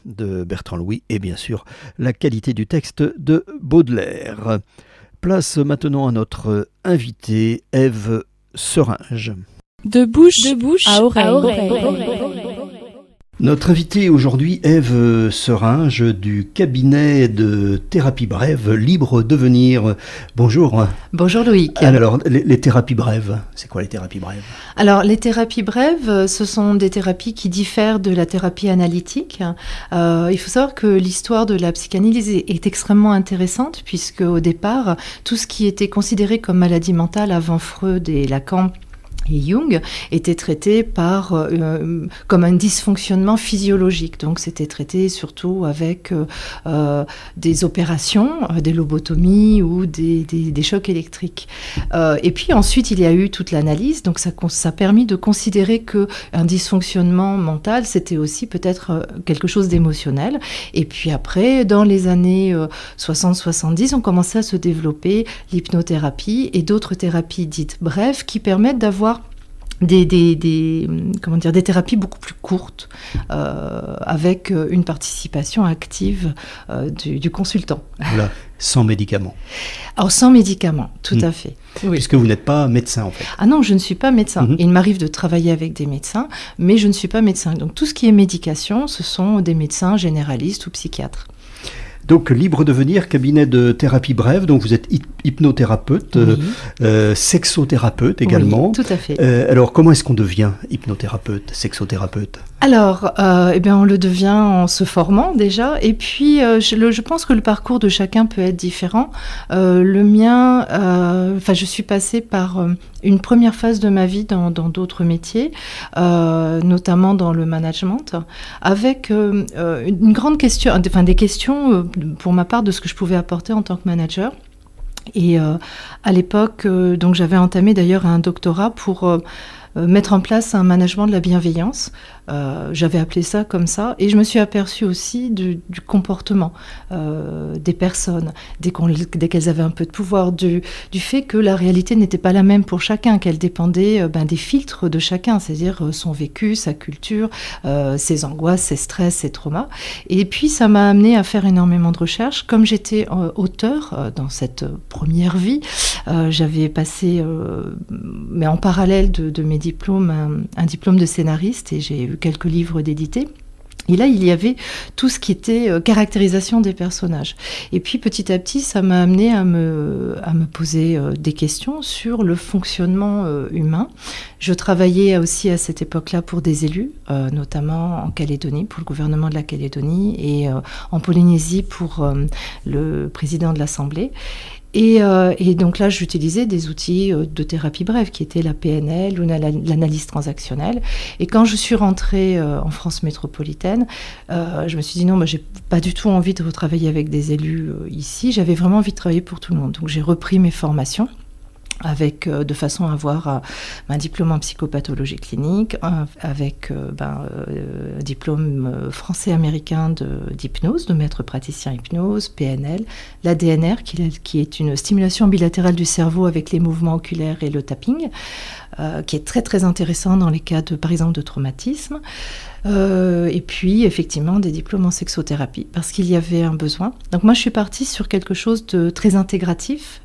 de Bertrand Louis et bien sûr la qualité du texte de Baudelaire. Place maintenant à notre invitée Ève Seringe. De bouche à oreille. Notre invitée aujourd'hui, Ève Seringe, du cabinet de thérapie brève, Libre Devenir. Bonjour. Bonjour Loïc. Alors, les thérapies brèves, c'est quoi les thérapies brèves ? Alors, les thérapies brèves, ce sont des thérapies qui diffèrent de la thérapie analytique. Il faut savoir que l'histoire de la psychanalyse est extrêmement intéressante, puisque au départ, tout ce qui était considéré comme maladie mentale avant Freud et Lacan et Jung était traité comme un dysfonctionnement physiologique. Donc c'était traité surtout avec des opérations, des lobotomies ou des chocs électriques. Et puis ensuite il y a eu toute l'analyse, donc ça a permis de considérer qu'un dysfonctionnement mental c'était aussi peut-être quelque chose d'émotionnel. Et puis après, dans les années 60-70, on commençait à se développer l'hypnothérapie et d'autres thérapies dites brèves qui permettent d'avoir des thérapies beaucoup plus courtes avec une participation active du consultant. Voilà, sans médicaments. Alors sans médicaments, tout à fait. Oui. Puisque vous n'êtes pas médecin en fait. Ah non, je ne suis pas médecin. Il m'arrive de travailler avec des médecins, mais je ne suis pas médecin. Donc tout ce qui est médication, ce sont des médecins généralistes ou psychiatres. Donc, Libre Devenir, cabinet de thérapie brève. Donc, vous êtes hypnothérapeute, sexothérapeute également. Oui, tout à fait. Alors, comment est-ce qu'on devient hypnothérapeute, sexothérapeute ? Alors, on le devient en se formant déjà. Et puis, je pense que le parcours de chacun peut être différent. Le mien, je suis passée par une première phase de ma vie dans d'autres métiers, notamment dans le management, avec une grande question, des questions pour ma part de ce que je pouvais apporter en tant que manager. Et à l'époque, donc j'avais entamé d'ailleurs un doctorat pour mettre en place un management de la bienveillance. J'avais appelé ça comme ça, et je me suis aperçue aussi du comportement des personnes, dès qu'elles avaient un peu de pouvoir, du fait que la réalité n'était pas la même pour chacun, qu'elle dépendait des filtres de chacun, c'est-à-dire son vécu, sa culture, ses angoisses, ses stress, ses traumas. Et puis ça m'a amenée à faire énormément de recherches. Comme j'étais auteur dans cette première vie, j'avais passé, mais en parallèle de mes diplômes, un diplôme de scénariste, et j'ai eu quelques livres d'éditer. Et là, il y avait tout ce qui était caractérisation des personnages. Et puis, petit à petit, ça m'a amené à me poser des questions sur le fonctionnement humain. Je travaillais aussi à cette époque-là pour des élus, notamment en Calédonie, pour le gouvernement de la Calédonie, et en Polynésie pour le président de l'Assemblée. Et donc là, j'utilisais des outils de thérapie brève qui étaient la PNL ou l'analyse transactionnelle. Et quand je suis rentrée en France métropolitaine, je me suis dit non, j'ai pas du tout envie de retravailler avec des élus ici. J'avais vraiment envie de travailler pour tout le monde. Donc j'ai repris mes formations de façon à avoir un diplôme en psychopathologie clinique, avec un diplôme français-américain d'hypnose, de maître praticien hypnose, PNL, la DNR, qui est une stimulation bilatérale du cerveau avec les mouvements oculaires et le tapping, qui est très très intéressant dans les cas par exemple de traumatisme. Et puis effectivement des diplômes en sexothérapie parce qu'il y avait un besoin. Donc moi je suis partie sur quelque chose de très intégratif.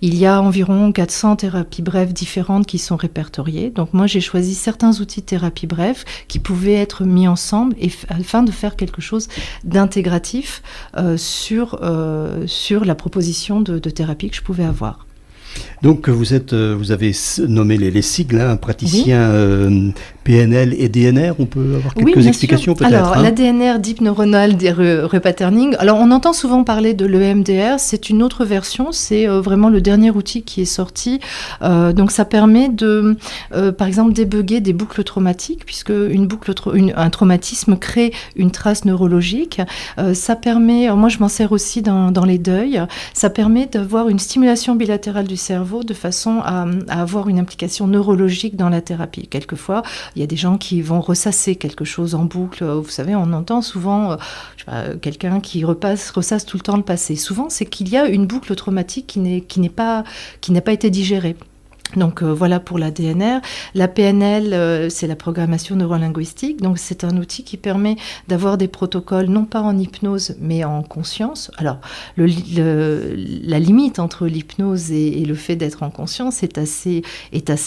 Il y a environ 400 thérapies brèves différentes qui sont répertoriées. Donc moi j'ai choisi certains outils de thérapie brève qui pouvaient être mis ensemble afin de faire quelque chose d'intégratif sur la proposition de thérapie que je pouvais avoir. Donc vous avez nommé les sigles, praticien PNL et DNR. On peut avoir quelques explications peut-être. Alors la DNR, Deep Neuronal Repatterning. Alors on entend souvent parler de l'EMDR. C'est une autre version. C'est vraiment le dernier outil qui est sorti. Donc ça permet de, par exemple, débugger des boucles traumatiques, puisque un traumatisme crée une trace neurologique. Ça permet, moi je m'en sers aussi dans les deuils. Ça permet d'avoir une stimulation bilatérale du cerveau de façon à avoir une implication neurologique dans la thérapie. Quelquefois, il y a des gens qui vont ressasser quelque chose en boucle. Vous savez, on entend souvent quelqu'un qui ressasse tout le temps le passé. Souvent, c'est qu'il y a une boucle traumatique qui n'a pas été digérée. Donc voilà pour la DNR. La PNL, c'est la programmation neurolinguistique. Donc c'est un outil qui permet d'avoir des protocoles non pas en hypnose mais en conscience. Alors la limite entre l'hypnose et le fait d'être en conscience est assez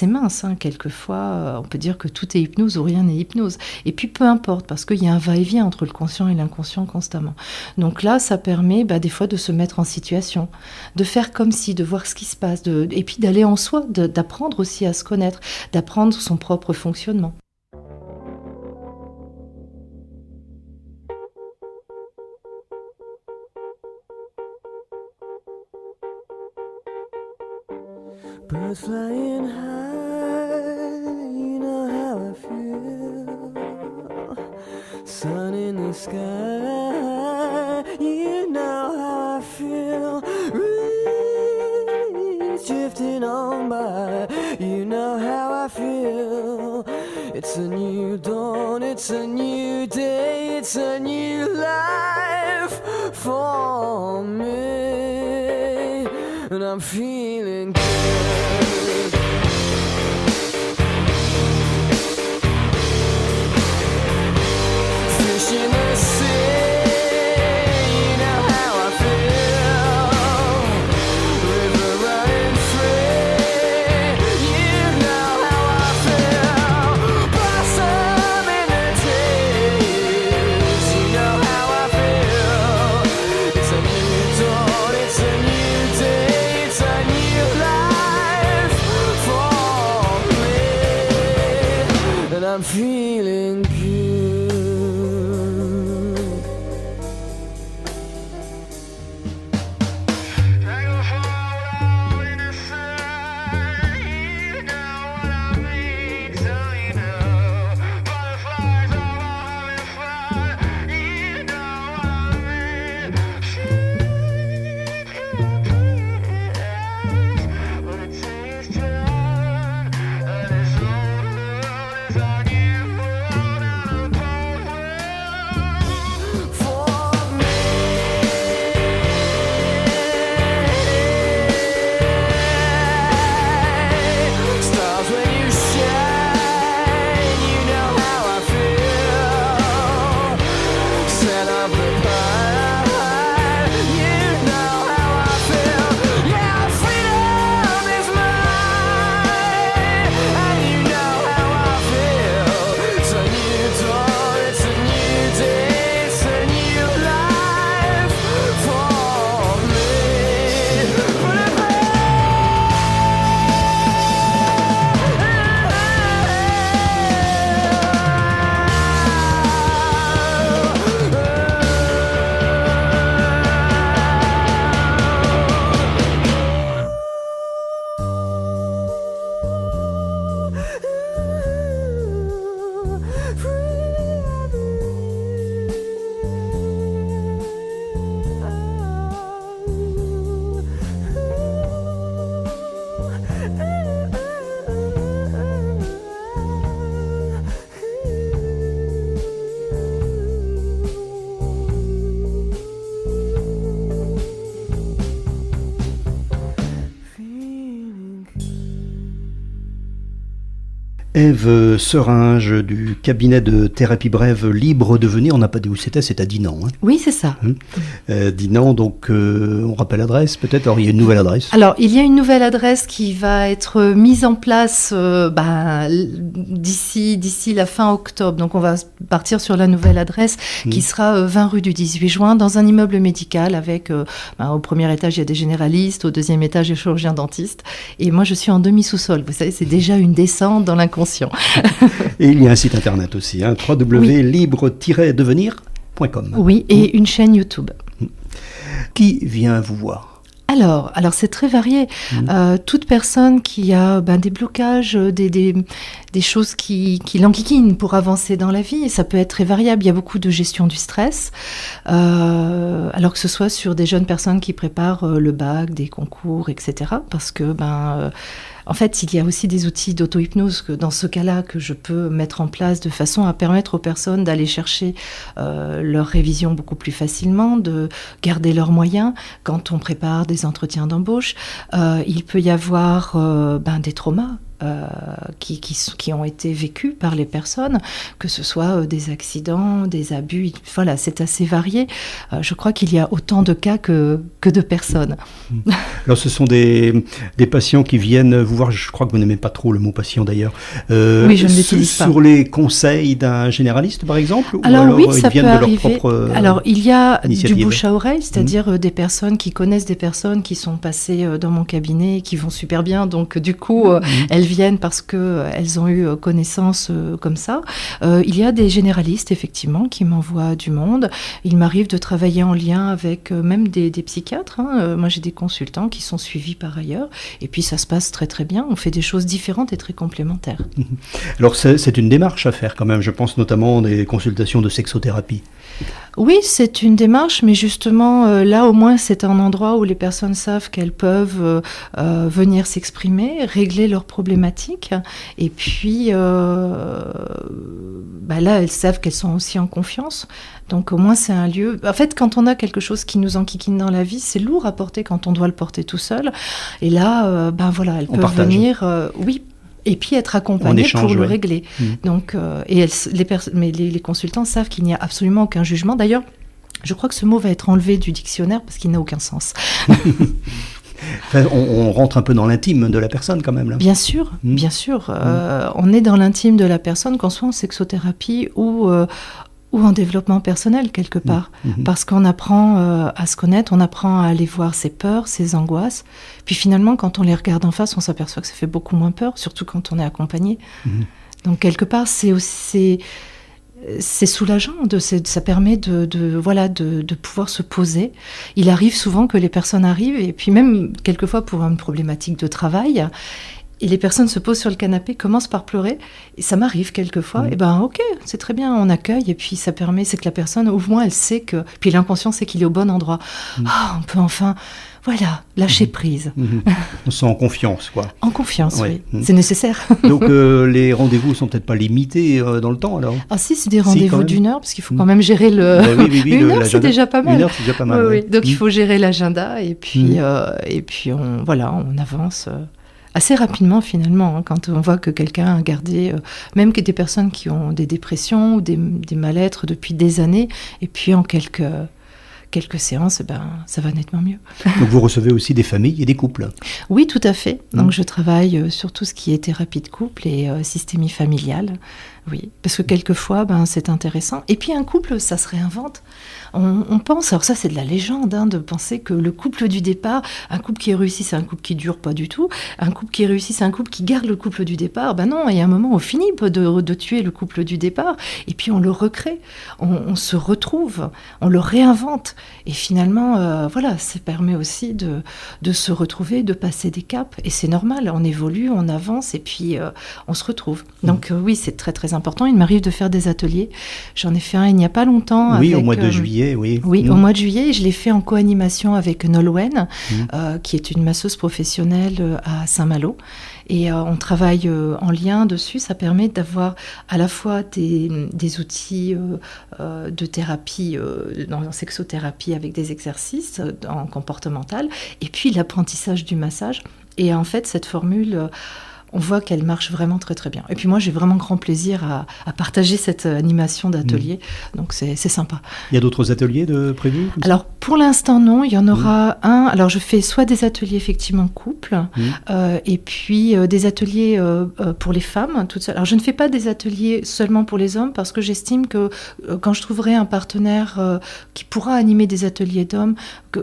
mince. Quelquefois, on peut dire que tout est hypnose ou rien n'est hypnose. Et puis peu importe, parce qu'il y a un va-et-vient entre le conscient et l'inconscient constamment. Donc là, ça permet des fois de se mettre en situation, de faire comme si, de voir ce qui se passe, et puis d'aller en soi, d'apprendre aussi à se connaître, d'apprendre son propre fonctionnement. Birds flying high, you know how I feel. Sun in the sky, you know how I feel. Reeds drifting on by, you know how I feel. It's a new dawn, it's a new day, it's a new life for me. And I'm feeling good. Fish in the sea, you know how I feel. River running free, you know how I feel. Blossom in the trees, you know how I feel. It's a new dawn, it's a new day, it's a new life for me. And I'm feeling good. Ève Seringe du cabinet de thérapie brève Libre de venir. On n'a pas dit où c'était, c'est à Dinan. Oui, c'est ça. Dinan, donc on rappelle l'adresse peut-être. Alors il y a une nouvelle adresse. Alors il y a une nouvelle adresse qui va être mise en place d'ici la fin octobre. Donc on va partir sur la nouvelle adresse qui sera 20 rue du 18 juin dans un immeuble médical avec au premier étage il y a des généralistes, au deuxième étage il y a chirurgiens dentistes et moi je suis en demi-sous-sol. Vous savez, c'est déjà une descente dans l'inconscient. Et il y a un site internet aussi, www.libre-devenir.com. Oui, et une chaîne YouTube. Qui vient vous voir ? Alors c'est très varié. Toute personne qui a des blocages, des choses qui l'enquiquinent pour avancer dans la vie, et ça peut être très variable. Il y a beaucoup de gestion du stress, alors que ce soit sur des jeunes personnes qui préparent le bac, des concours, etc. Parce que En fait, il y a aussi des outils d'auto-hypnose dans ce cas-là que je peux mettre en place de façon à permettre aux personnes d'aller chercher leur révision beaucoup plus facilement, de garder leurs moyens quand on prépare des entretiens d'embauche. Il peut y avoir des traumas. Qui ont été vécus par les personnes, que ce soit des accidents, des abus, voilà, c'est assez varié. Je crois qu'il y a autant de cas que de personnes. Alors ce sont des patients qui viennent vous voir, je crois que vous n'aimez pas trop le mot patient d'ailleurs. Oui, je ne l'utilise pas. Sur les conseils d'un généraliste par exemple, alors oui, ça ils peut viennent de arriver. leur propre alors il y a initiative. Du bouche à oreille, c'est-à-dire des personnes qui connaissent des personnes qui sont passées dans mon cabinet et qui vont super bien, donc du coup elles viennent parce qu'elles ont eu connaissance comme ça. Il y a des généralistes, effectivement, qui m'envoient du monde. Il m'arrive de travailler en lien avec même des psychiatres. Moi, j'ai des consultants qui sont suivis par ailleurs. Et puis, ça se passe très, très bien. On fait des choses différentes et très complémentaires. Alors, c'est une démarche à faire quand même. Je pense notamment des consultations de sexothérapie. Oui, c'est une démarche, mais justement, là, au moins, c'est un endroit où les personnes savent qu'elles peuvent venir s'exprimer, régler leurs problématiques. Et puis, là, elles savent qu'elles sont aussi en confiance. Donc, au moins, c'est un lieu... En fait, quand on a quelque chose qui nous enquiquine dans la vie, c'est lourd à porter quand on doit le porter tout seul. Et là, elles peuvent venir... oui, et puis être accompagnées pour le régler. Donc, les consultants savent qu'il n'y a absolument aucun jugement. D'ailleurs, je crois que ce mot va être enlevé du dictionnaire parce qu'il n'a aucun sens. On rentre un peu dans l'intime de la personne quand même là. Bien sûr, bien sûr. On est dans l'intime de la personne, qu'on soit en sexothérapie ou en développement personnel quelque part. Parce qu'on apprend à se connaître, on apprend à aller voir ses peurs, ses angoisses. Puis finalement, quand on les regarde en face, on s'aperçoit que ça fait beaucoup moins peur, surtout quand on est accompagné. Donc quelque part, c'est soulageant, ça permet de pouvoir se poser. Il arrive souvent que les personnes arrivent, et puis même quelquefois pour une problématique de travail, et les personnes se posent sur le canapé, commencent par pleurer, et ça m'arrive quelquefois, et ok, c'est très bien, on accueille, et puis ça permet, c'est que la personne, au moins elle sait que, puis l'inconscient sait qu'il est au bon endroit. On peut enfin, lâcher prise. On se sent en confiance, quoi. En confiance, oui. C'est nécessaire. Donc les rendez-vous sont peut-être pas limités dans le temps, alors? Ah si, c'est des rendez-vous d'une heure, parce qu'il faut quand même gérer le... Une heure, c'est déjà pas mal. Une heure, c'est déjà pas mal. Oui. Donc il faut gérer l'agenda, et puis, on avance... assez rapidement finalement, quand on voit que quelqu'un a gardé, même que des personnes qui ont des dépressions ou des mal-être depuis des années, et puis en quelques séances, ça va nettement mieux. Donc vous recevez aussi des familles et des couples? Oui, tout à fait. Donc je travaille sur tout ce qui est thérapie de couple et systémie familiale. Oui, parce que quelquefois, c'est intéressant. Et puis un couple, ça se réinvente. On pense, alors ça c'est de la légende, de penser que le couple du départ, un couple qui est réussi, c'est un couple qui dure, pas du tout. Un couple qui est réussi, c'est un couple qui garde le couple du départ. Non, il y a un moment, on finit de tuer le couple du départ, et puis on le recrée, on se retrouve, on le réinvente. Et finalement, ça permet aussi de se retrouver, de passer des caps. Et c'est normal, on évolue, on avance, et puis on se retrouve. Donc oui, c'est très très important. Il m'arrive de faire des ateliers. J'en ai fait un il n'y a pas longtemps. Oui, au mois de juillet. Oui, au mois de juillet, je l'ai fait en co-animation avec Nolwenn, qui est une masseuse professionnelle à Saint-Malo. Et on travaille en lien dessus. Ça permet d'avoir à la fois des outils de thérapie, en sexothérapie avec des exercices en comportemental, et puis l'apprentissage du massage. Et en fait, cette formule... on voit qu'elle marche vraiment très très bien. Et puis moi, j'ai vraiment grand plaisir à partager cette animation d'atelier. Donc c'est sympa. Il y a d'autres ateliers prévus Alors pour l'instant, non. Il y en aura un. Alors je fais soit des ateliers effectivement couple, et puis des ateliers pour les femmes toutes seules. Alors je ne fais pas des ateliers seulement pour les hommes, parce que j'estime que quand je trouverai un partenaire qui pourra animer des ateliers d'hommes, que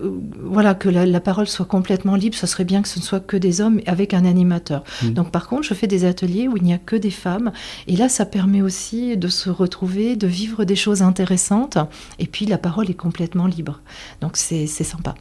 la parole soit complètement libre, ça serait bien que ce ne soit que des hommes avec un animateur. Donc par contre, je fais des ateliers où il n'y a que des femmes. Et là, ça permet aussi de se retrouver, de vivre des choses intéressantes. Et puis, la parole est complètement libre. Donc, c'est sympa.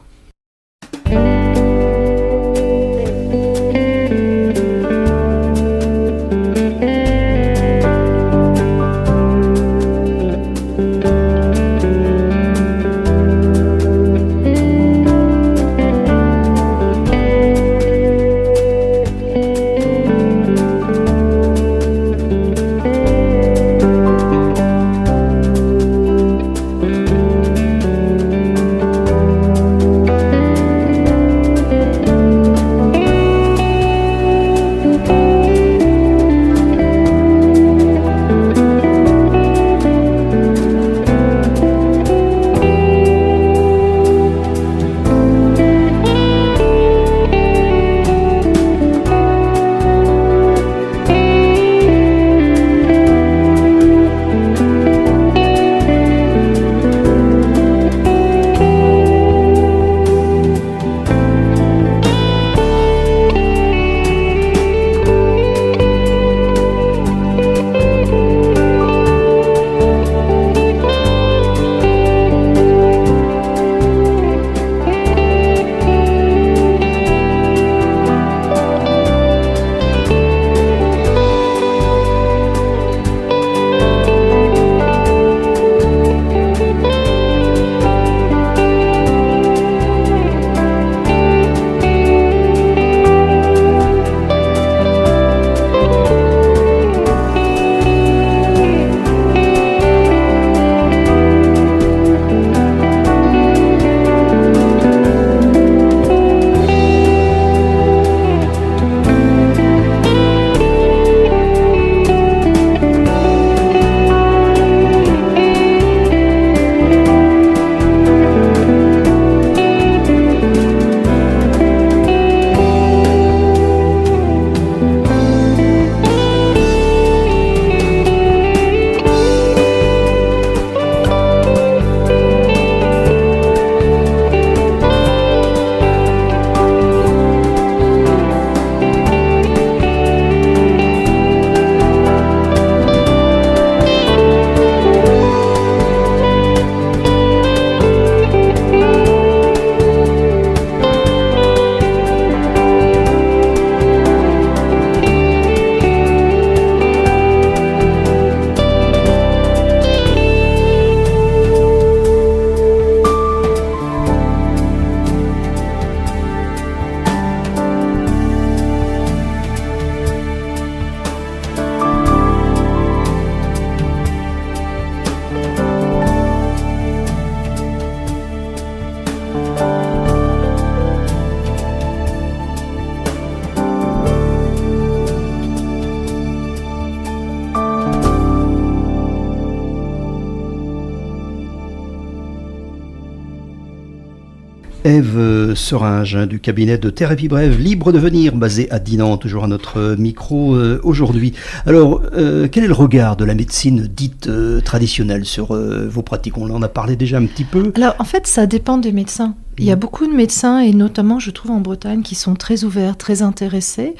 Ève Seringe du cabinet de Thérapie Brève, libre de venir, basé à Dinan, toujours à notre micro aujourd'hui. Alors, quel est le regard de la médecine dite traditionnelle sur vos pratiques? On en a parlé déjà un petit peu. Alors, en fait, ça dépend des médecins. Il y a beaucoup de médecins, et notamment, je trouve, en Bretagne, qui sont très ouverts, très intéressés,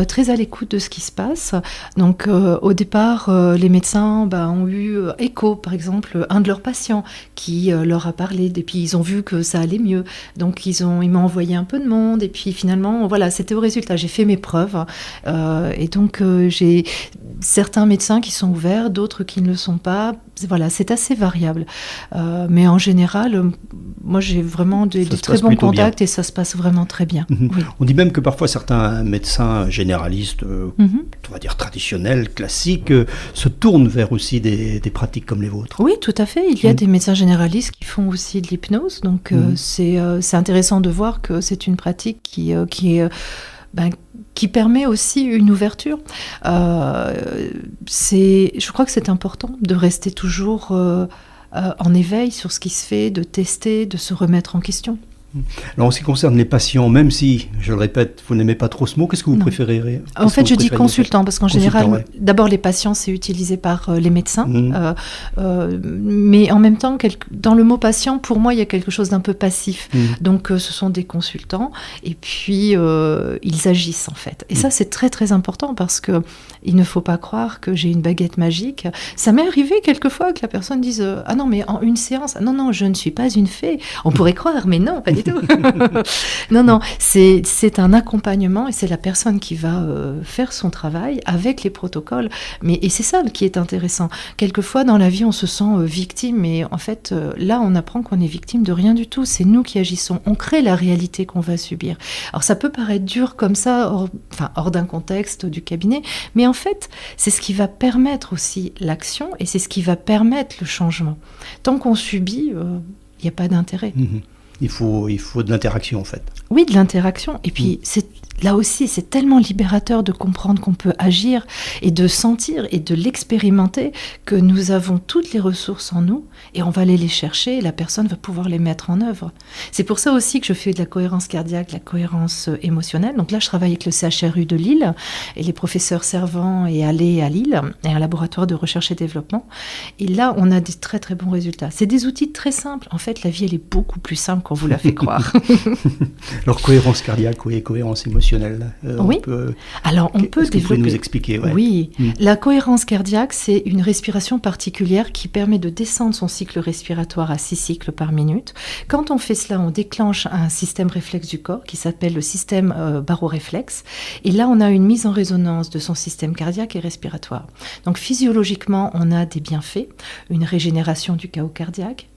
très à l'écoute de ce qui se passe. Donc, au départ, les médecins ont eu écho, par exemple, un de leurs patients qui leur a parlé, et puis ils ont vu que ça allait mieux. Donc, ils m'ont envoyé un peu de monde, et puis finalement, voilà, c'était au résultat. J'ai fait mes preuves, et donc, j'ai certains médecins qui sont ouverts, d'autres qui ne le sont pas. Voilà, c'est assez variable. Mais en général, moi, j'ai vraiment de très bons contacts et ça se passe vraiment très bien. Oui. On dit même que parfois certains médecins généralistes, on va dire traditionnels, classiques, se tournent vers aussi des pratiques comme les vôtres. Oui, tout à fait. Il y a des médecins généralistes qui font aussi de l'hypnose. Donc, c'est intéressant de voir que c'est une pratique qui permet aussi une ouverture. Je crois que c'est important de rester toujours en éveil sur ce qui se fait, de tester, de se remettre en question. Alors, en ce qui concerne les patients, même si, je le répète, vous n'aimez pas trop ce mot, qu'est-ce que vous préférez? En fait, je dis consultant, parce qu'en général, d'abord, les patients, c'est utilisé par les médecins. Mais en même temps, dans le mot patient, pour moi, il y a quelque chose d'un peu passif. Donc, ce sont des consultants, et puis, ils agissent, en fait. Et ça, c'est très, très important, parce qu'il ne faut pas croire que j'ai une baguette magique. Ça m'est arrivé quelquefois que la personne dise « Ah non, mais en une séance, non, je ne suis pas une fée. » On pourrait croire, mais non, pas du tout. Non, c'est un accompagnement et c'est la personne qui va faire son travail avec les protocoles. Et c'est ça qui est intéressant. Quelquefois, dans la vie, on se sent victime, mais en fait, là, on apprend qu'on est victime de rien du tout. C'est nous qui agissons. On crée la réalité qu'on va subir. Alors, ça peut paraître dur comme ça, hors d'un contexte du cabinet, mais en fait, c'est ce qui va permettre aussi l'action et c'est ce qui va permettre le changement. Tant qu'on subit, il n'y a pas d'intérêt. Il faut de l'interaction, en fait. Oui, de l'interaction. Et puis, là aussi, c'est tellement libérateur de comprendre qu'on peut agir et de sentir et de l'expérimenter que nous avons toutes les ressources en nous et on va aller les chercher et la personne va pouvoir les mettre en œuvre. C'est pour ça aussi que je fais de la cohérence cardiaque, la cohérence émotionnelle. Donc là, je travaille avec le CHRU de Lille et les professeurs Servant et Allais à Lille et un laboratoire de recherche et développement. Et là, on a des très très bons résultats. C'est des outils très simples. En fait, la vie, elle est beaucoup plus simple qu'on vous la fait croire. Alors, cohérence cardiaque, oui, cohérence émotionnelle. Oui. Alors, on peut développer. Vous pouvez nous expliquer? Oui. La cohérence cardiaque, c'est une respiration particulière qui permet de descendre son cycle respiratoire à 6 cycles par minute. Quand on fait cela, on déclenche un système réflexe du corps qui s'appelle le système baroréflexe. Et là, on a une mise en résonance de son système cardiaque et respiratoire. Donc, physiologiquement, on a des bienfaits, une régénération du chaos cardiaque.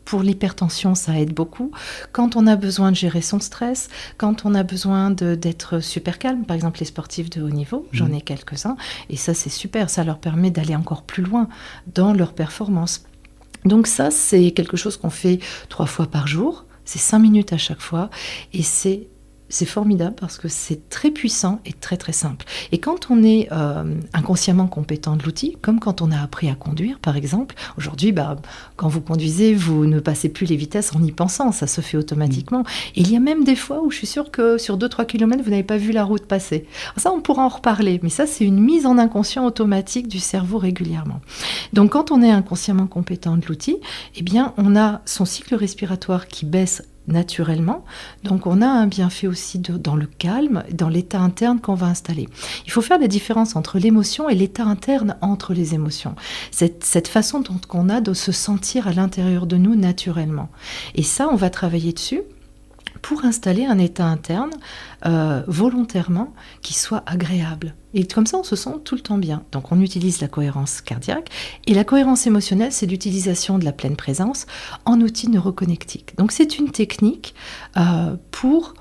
Pour l'hypertension, ça aide beaucoup. Quand on a besoin de gérer son stress, quand on a besoin d'être super calme, par exemple les sportifs de haut niveau, j'en ai quelques-uns, et ça c'est super, ça leur permet d'aller encore plus loin dans leur performance. Donc ça, c'est quelque chose qu'on fait 3 fois par jour, c'est 5 minutes à chaque fois, et c'est formidable parce que c'est très puissant et très très simple. Et quand on est inconsciemment compétent de l'outil, comme quand on a appris à conduire par exemple, aujourd'hui quand vous conduisez, vous ne passez plus les vitesses en y pensant, ça se fait automatiquement. Et il y a même des fois où je suis sûre que sur 2-3 km, vous n'avez pas vu la route passer. Alors ça, on pourra en reparler, mais ça c'est une mise en inconscient automatique du cerveau régulièrement. Donc quand on est inconsciemment compétent de l'outil, eh bien on a son cycle respiratoire qui baisse naturellement. Donc on a un bienfait aussi dans le calme, dans l'état interne qu'on va installer. Il faut faire la différence entre l'émotion et l'état interne entre les émotions. Cette façon dont on a de se sentir à l'intérieur de nous naturellement. Et ça, on va travailler dessus pour installer un état interne volontairement qui soit agréable. Et comme ça, on se sent tout le temps bien. Donc, on utilise la cohérence cardiaque. Et la cohérence émotionnelle, c'est l'utilisation de la pleine présence en outil neuroconnectique. Donc, c'est une technique pour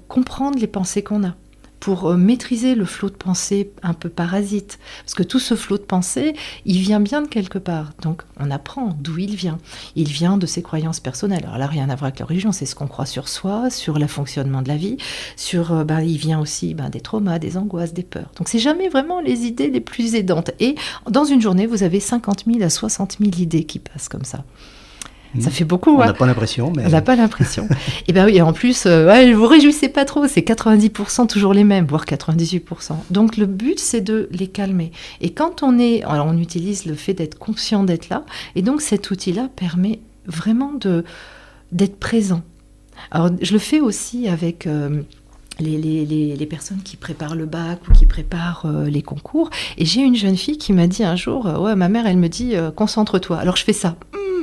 comprendre les pensées qu'on a, pour maîtriser le flot de pensée un peu parasite. Parce que tout ce flot de pensée, il vient bien de quelque part. Donc, on apprend d'où il vient. Il vient de ses croyances personnelles. Alors là, rien à voir avec la religion, c'est ce qu'on croit sur soi, sur le fonctionnement de la vie, il vient aussi des traumas, des angoisses, des peurs. Donc, c'est jamais vraiment les idées les plus aidantes. Et dans une journée, vous avez 50 000 à 60 000 idées qui passent comme ça. Ça fait beaucoup. On hein. n'a pas l'impression, mais... On n'a pas l'impression. Et bien oui, et en plus, vous réjouissez pas trop, c'est 90% toujours les mêmes, voire 98%. Donc le but, c'est de les calmer. Et quand alors on utilise le fait d'être conscient d'être là, et donc cet outil-là permet vraiment d'être présent. Alors je le fais aussi avec... les personnes qui préparent le bac ou qui préparent les concours. Et j'ai une jeune fille qui m'a dit un jour, ma mère, elle me dit, concentre-toi. Alors je fais ça.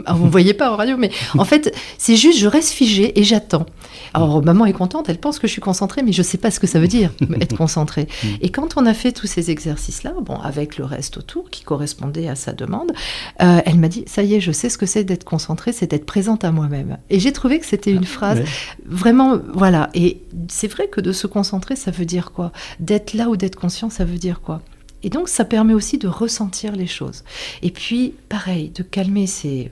Alors, vous ne voyez pas en radio, mais en fait, c'est juste, je reste figée et j'attends. Alors, maman est contente, elle pense que je suis concentrée, mais je ne sais pas ce que ça veut dire, être concentrée. Et quand on a fait tous ces exercices-là, avec le reste autour, qui correspondait à sa demande, elle m'a dit, ça y est, je sais ce que c'est d'être concentrée, c'est d'être présente à moi-même. Et j'ai trouvé que c'était une phrase vraiment, voilà. Et c'est vrai que de se concentrer, ça veut dire quoi ? D'être là ou d'être conscient, ça veut dire quoi ? Et donc, ça permet aussi de ressentir les choses. Et puis, pareil, de calmer ses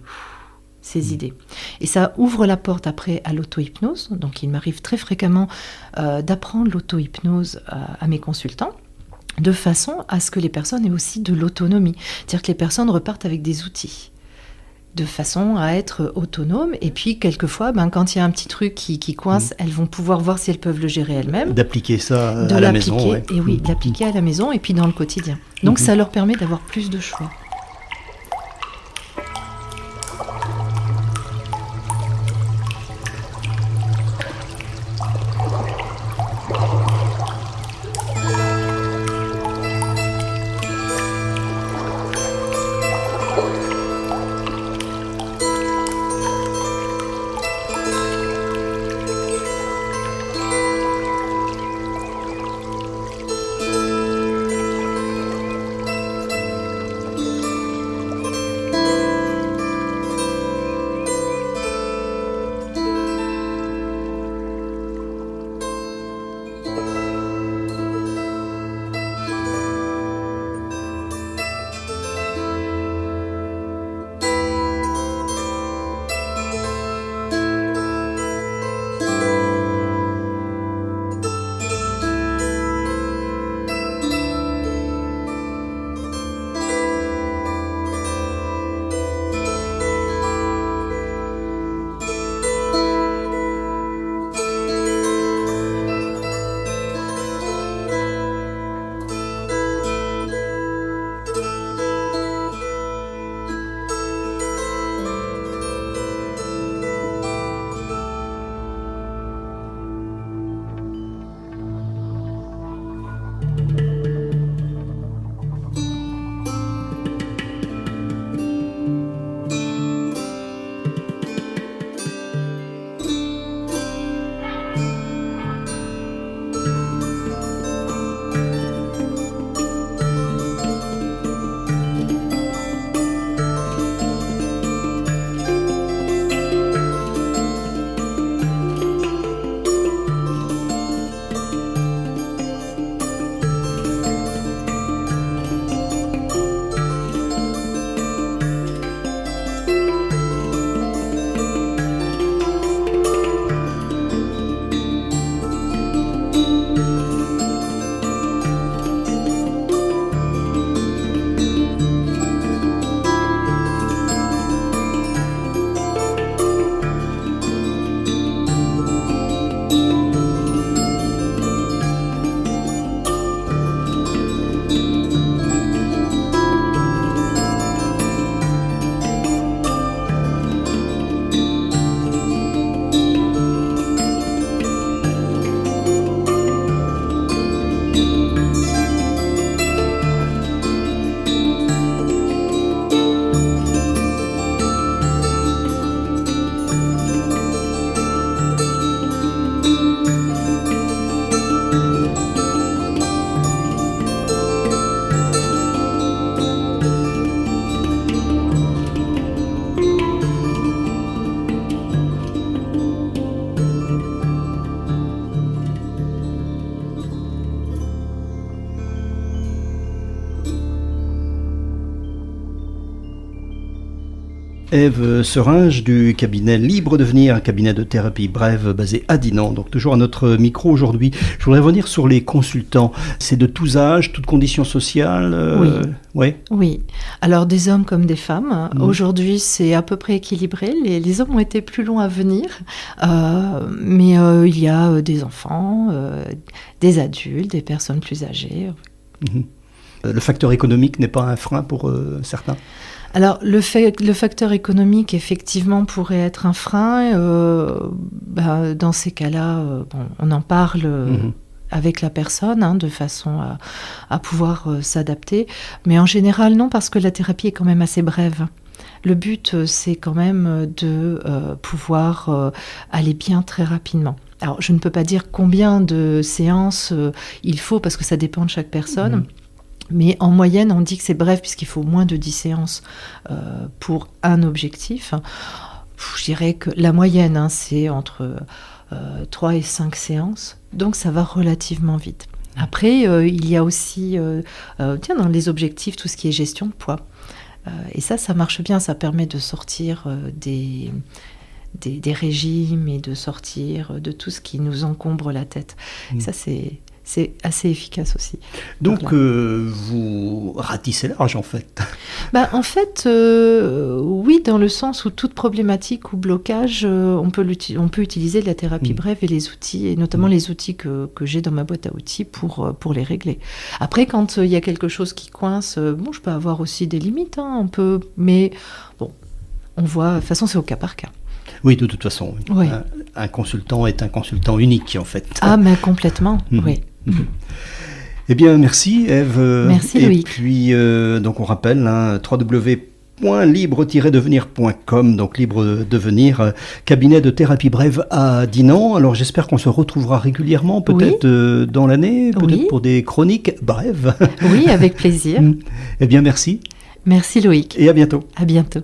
idées. Et ça ouvre la porte après à l'auto-hypnose. Donc, il m'arrive très fréquemment d'apprendre l'auto-hypnose à mes consultants, de façon à ce que les personnes aient aussi de l'autonomie. C'est-à-dire que les personnes repartent avec des outils, de façon à être autonomes. Et puis, quelquefois, quand il y a un petit truc qui coince, elles vont pouvoir voir si elles peuvent le gérer elles-mêmes. D'appliquer ça à la maison. Ouais. Et oui, d'appliquer à la maison et puis dans le quotidien. Donc, ça leur permet d'avoir plus de choix. Ève Seringe du cabinet Libre Devenir, un cabinet de thérapie brève basé à Dinan. Donc toujours à notre micro aujourd'hui. Je voudrais revenir sur les consultants. C'est de tous âges, toutes conditions sociales. Oui. Ouais. Oui. Alors des hommes comme des femmes. Aujourd'hui, c'est à peu près équilibré. Les hommes ont été plus longs à venir, mais il y a des enfants, des adultes, des personnes plus âgées. Le facteur économique n'est pas un frein pour certains. Alors, le facteur économique, effectivement, pourrait être un frein. Dans ces cas-là, on en parle avec la personne, de façon à pouvoir s'adapter. Mais en général, non, parce que la thérapie est quand même assez brève. Le but, c'est quand même de pouvoir aller bien très rapidement. Alors, je ne peux pas dire combien de séances il faut, parce que ça dépend de chaque personne. Mais en moyenne, on dit que c'est bref, puisqu'il faut moins de 10 séances pour un objectif. Je dirais que la moyenne, c'est entre 3 et 5 séances. Donc, ça va relativement vite. Après, il y a aussi, dans les objectifs, tout ce qui est gestion de poids. Et ça marche bien. Ça permet de sortir des régimes et de sortir de tout ce qui nous encombre la tête. Et ça, c'est assez efficace aussi. Donc, vous ratissez large, en fait. En fait, oui, dans le sens où toute problématique ou blocage, on peut utiliser de la thérapie brève et les outils, et notamment les outils que j'ai dans ma boîte à outils pour les régler. Après, quand il y a quelque chose qui coince, je peux avoir aussi des limites, mais bon, on voit, de toute façon, c'est au cas par cas. Oui, de toute façon. Oui. Un consultant est un consultant unique, en fait. Ah, mais complètement, oui. Eh bien, merci, Ève. Merci, Loïc. Et puis, donc, on rappelle, www.libre-devenir.com, donc Libre Devenir, cabinet de thérapie brève à Dinan. Alors, j'espère qu'on se retrouvera régulièrement, peut-être dans l'année, peut-être pour des chroniques brèves. Oui, avec plaisir. Eh bien, merci. Merci, Loïc. Et à bientôt. À bientôt.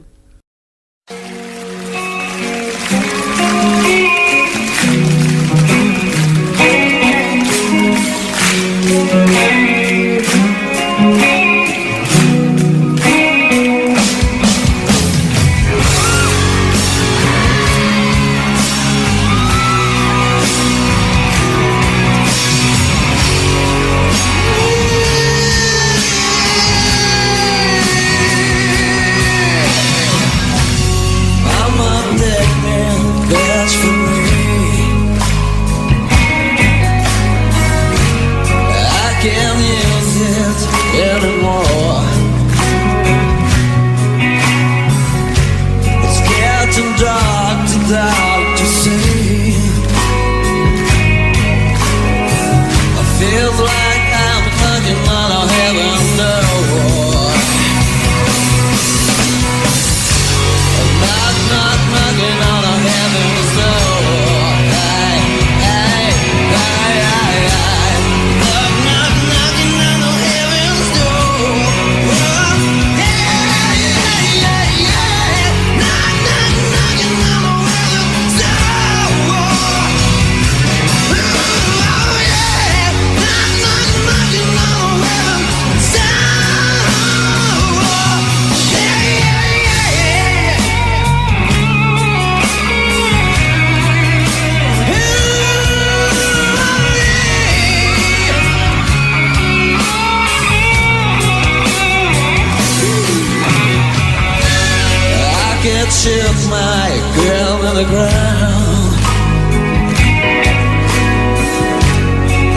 Shift my girl to the ground.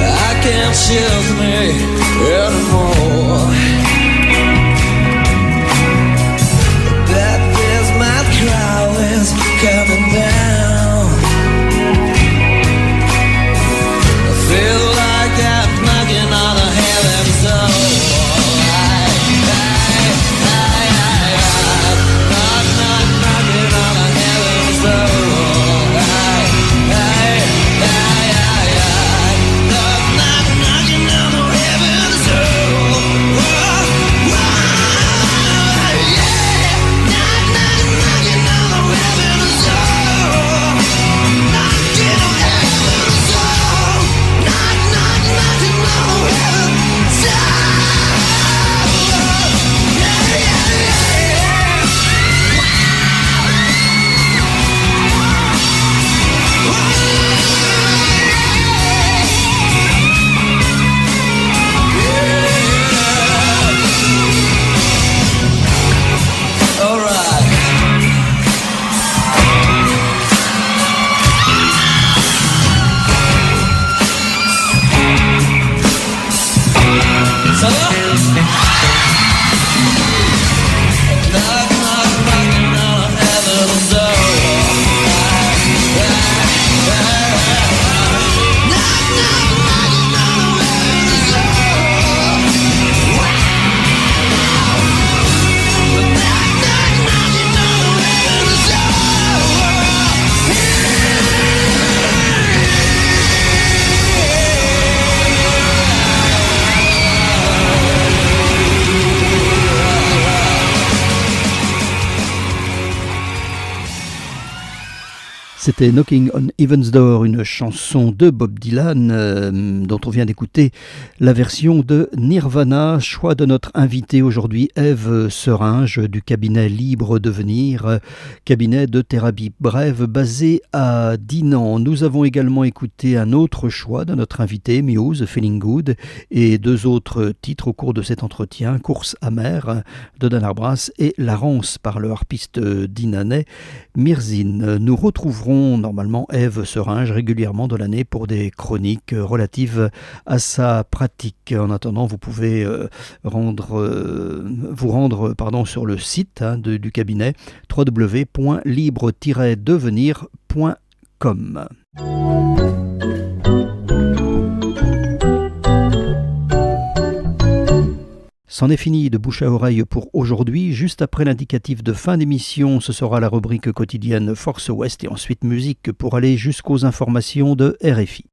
I can't shift me anymore. That is my cloud is coming down. I feel like I'm knocking on a heaven's door. Knocking on the heaven's door. C'était Knocking on Heaven's Door, une chanson de Bob Dylan dont on vient d'écouter la version de Nirvana, choix de notre invitée aujourd'hui, Ève Seringe du cabinet Libre Devenir, cabinet de thérapie brève basé à Dinan. Nous avons également écouté un autre choix de notre invité, Muse, Feeling Good, et deux autres titres au cours de cet entretien, Course amère de Dan Arbras et La Rance par le harpiste dinanais Mirzine. Nous retrouverons normalement Ève Seringe régulièrement de l'année pour des chroniques relatives à sa pratique. En attendant, vous pouvez vous rendre sur le site du cabinet www.libre-devenir.com. C'en est fini de bouche à oreille pour aujourd'hui. Juste après l'indicatif de fin d'émission, ce sera la rubrique quotidienne Force Ouest et ensuite musique pour aller jusqu'aux informations de RFI.